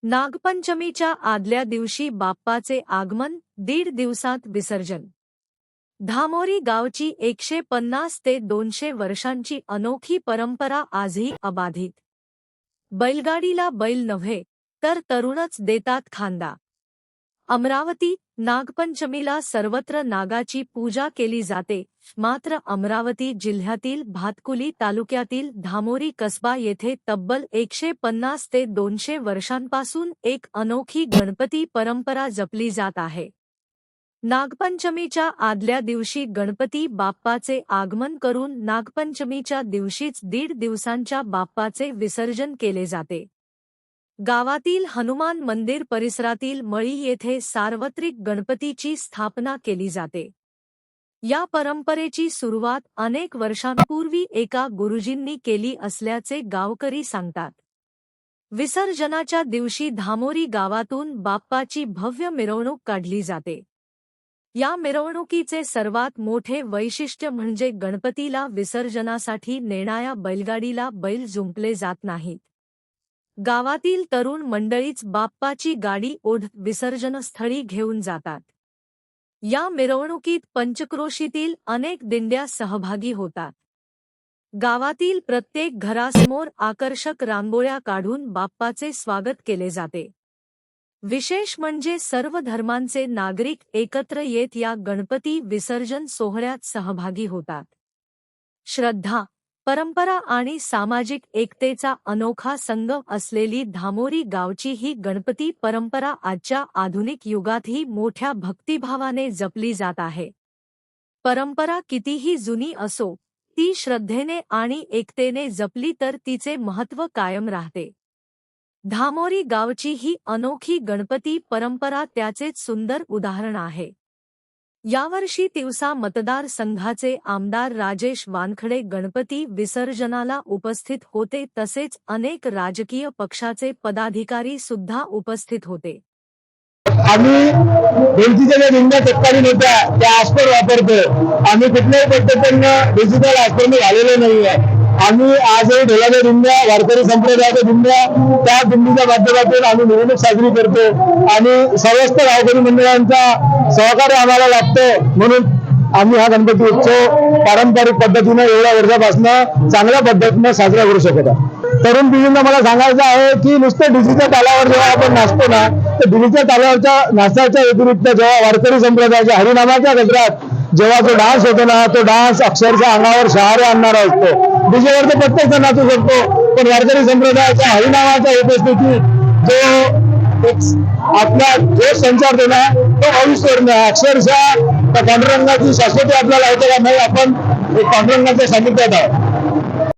नागपंचमीच्या आदल्या दिवशी बाप्पाचे आगमन, 1.5 दिवसात विसर्जन। धामोरी गावची 150 ते 200 वर्षांची अनोखी परंपरा आजही अबाधित। बैलगाडीला बैल नव्हे तर तरुणच देतात खांदा। अमरावती, नागपंचमीला सर्वत्र नागाची पूजा केली जाते, मात्र अमरावती जिल्ह्यातील भातकुली तालुक्यातील धामोरी कसबा येथे तब्बल 150 ते 200 वर्षांपासून एक अनोखी गणपती परंपरा जपली जात आहे। नागपंचमीच्या आदल्या दिवशी गणपती बाप्पाचे आगमन करून नागपंचमीच्या दिवशीच 1.5 दिवसांच्या बाप्पाचे विसर्जन केले जाते। गावातील हनुमान मंदिर परिसरातील मळी येथे सार्वत्रिक गणपतीची स्थापना केली जाते। या परंपरेची सुरुवात अनेक वर्षांपूर्वी एका गुरुजींनी केली असल्याचे गावकरी सांगतात। विसर्जनाच्या दिवशी धामोरी गावातून बाप्पाची भव्य मिरवणूक काढली जाते। या मिरवणुकीचे सर्वात मोठे वैशिष्ट्य म्हणजे गणपतीला विसर्जनासाठी नेणाऱ्या बैलगाडीला बैल जुंपले जात नाहीत। गावातील तरुण मंडळीच बाप्पाची गाडी ओढत विसर्जनस्थळी घेऊन जातात। या मिरवणुकीत पंचक्रोशीतील अनेक दिंड्या सहभागी होतात। गावातील प्रत्येक घरासमोर आकर्षक रांगोळ्या काढून बाप्पाचे स्वागत केले जाते। विशेष म्हणजे सर्व धर्मांचे नागरिक एकत्र येत या गणपती विसर्जन सोहळ्यात सहभागी होतात। श्रद्धा, परंपरा आणि सामाजिक एकतेचा अनोखा संगम असलेली धामोरी गावची ही गणपती परंपरा आजच्या आधुनिक युगातही मोठ्या भक्तिभावाने जपली जात आहे। परंपरा कितीही जुनी असो, ती श्रद्धेने आणि एकतेने जपली तर तिचे महत्त्व कायम राहते। धामोरी गावची ही अनोखी गणपती परंपरा त्याचेच सुंदर उदाहरण आहे। यावर्षी तिवसा मतदारसंघाचे आमदार राजेश वानखडे गणपती विसर्जनाला उपस्थित होते, तसेच अनेक राजकीय पक्षाचे पदाधिकारी सुद्धा उपस्थित होते। आम्ही भिंतीच्या ज्या दिंड्या तत्कालीन होत्या त्या आसपर वापरतो। आम्ही कुठल्याही पद्धतीनं डिजिटल आसपर झालेलो नाहीये। आम्ही आजही ढोलाच्या दिंड्या, वारकरी संप्रदायाच्या दिंड्या, त्या दिंडीच्या माध्यमातून आम्ही मिरवणूक साजरी करतो आणि समस्त गावकरी मंडळांचा सहकार्य आम्हाला लागतं। म्हणून आम्ही हा गणपती उत्सव पारंपरिक पद्धतीने एवढ्या वर्षापासून चांगल्या पद्धतीने साजरा करू शकत आहोत। तरुण पिढींना मला सांगायचं आहे की नुसतं डीजेच्या तालावर जेव्हा आपण नाचतो ना, तर डीजेच्या तालावरच्या नाचाच्या व्यतिरिक्त जेव्हा वारकरी संप्रदायाच्या हरिनामाच्या गजरात जेव्हा तो डान्स होतो ना, तो डान्स अक्षरशः अंगावर शहारे आणणारा असतो। डीजेवर तर प्रत्येक जण नाचू शकतो, पण वारकरी संप्रदायाच्या हरिनामाच्या उपस्थिती जो आपला जो संचारतो ना, तो अविस्मरणीय आहे। अक्षरशः त्या पांडुरंगाची शाश्वती आपल्याला होते का नाही, आपण पांडुरंगाच्या सानिध्यात आहोत।